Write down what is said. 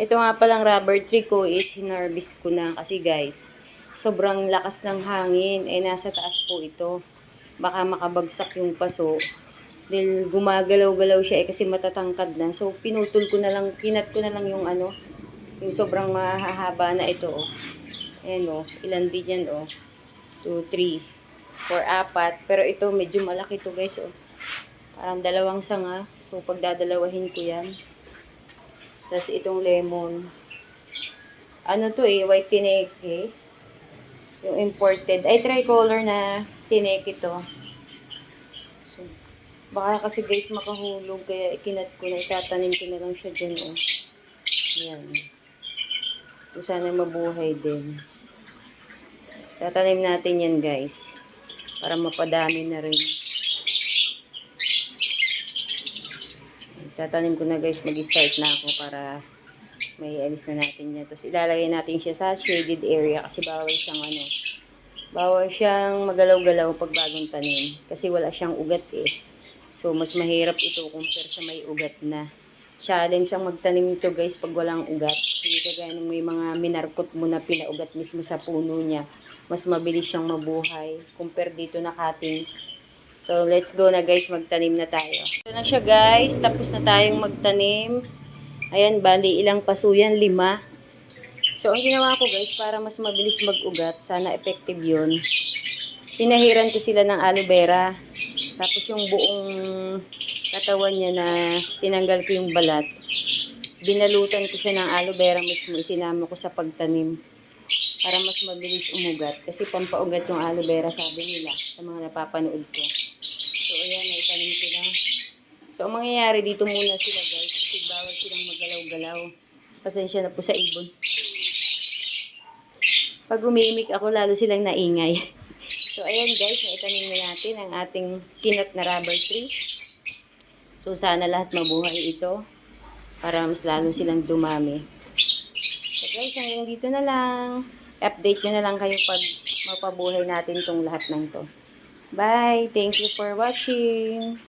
Ito nga palang rubber tree ko is hinarvest ko na kasi guys, sobrang lakas ng hangin. Nasa taas po ito. Baka makabagsak yung paso. Dahil gumagalaw-galaw siya kasi matatangkad na. So, pinutol ko na lang, kinat ko na lang yung yung sobrang mahahaba na ito, oh. Ayan, oh. Ilan din yan, oh. 2, 3, 4, 4. Pero ito, medyo malaki to guys, oh. Parang dalawang sanga. So, pagdadalawahin ko yan. Tapos, itong lemon. Ano to white tineke. Yung imported. Ay, tricolor na tineke to. So, baka kasi guys makahulog. Kaya ikinat ko na. Itatanim ko na lang siya dyan, oh. Ayan. So, sana mabuhay din. Tatanim natin yan guys. Para mapadami na rin. Tatanim ko na guys. Mag-start na ako para may alis na natin yan. Tapos ilalagay natin siya sa shaded area kasi bawal siyang magalaw-galaw pag bagong tanim. Kasi wala siyang ugat So, mas mahirap ito compare sa may ugat na. Challenge ang magtanim ito guys pag walang ugat. Hindi kagaya ng may mga minarkot mo na pinaugat mismo sa puno niya. Mas mabilis siyang mabuhay compare dito na cuttings. So, let's go na guys, magtanim na tayo. Ito na siya guys, tapos na tayong magtanim. Ayan, bali ilang paso yan, 5. So, ang ginawa ko guys, para mas mabilis mag-ugat, sana effective yun. Pinahiran ko sila ng aloe vera. Tapos yung buong katawan niya na tinanggal ko yung balat, binalutan ko siya ng aloe vera mismo, isinama ko sa pagtanim. Para mas mabilis umugat. Kasi pampaugat yung aloe vera, sabi nila, sa mga napapanood ko. So, ayan, naitanim ko na. So, ang mangyayari dito muna sila guys, kasi bawal silang magalaw-galaw. Pasensya na po sa ibon. Pag umimik ako, lalo silang naingay. So, ayan guys, naitanim na natin ang ating kinat na rubber tree. So, sana lahat mabuhay ito para mas lalo silang dumami. So, guys, hanggang dito na lang. Update nyo na lang kayo pag mapabuhay natin itong lahat ng to. Bye! Thank you for watching!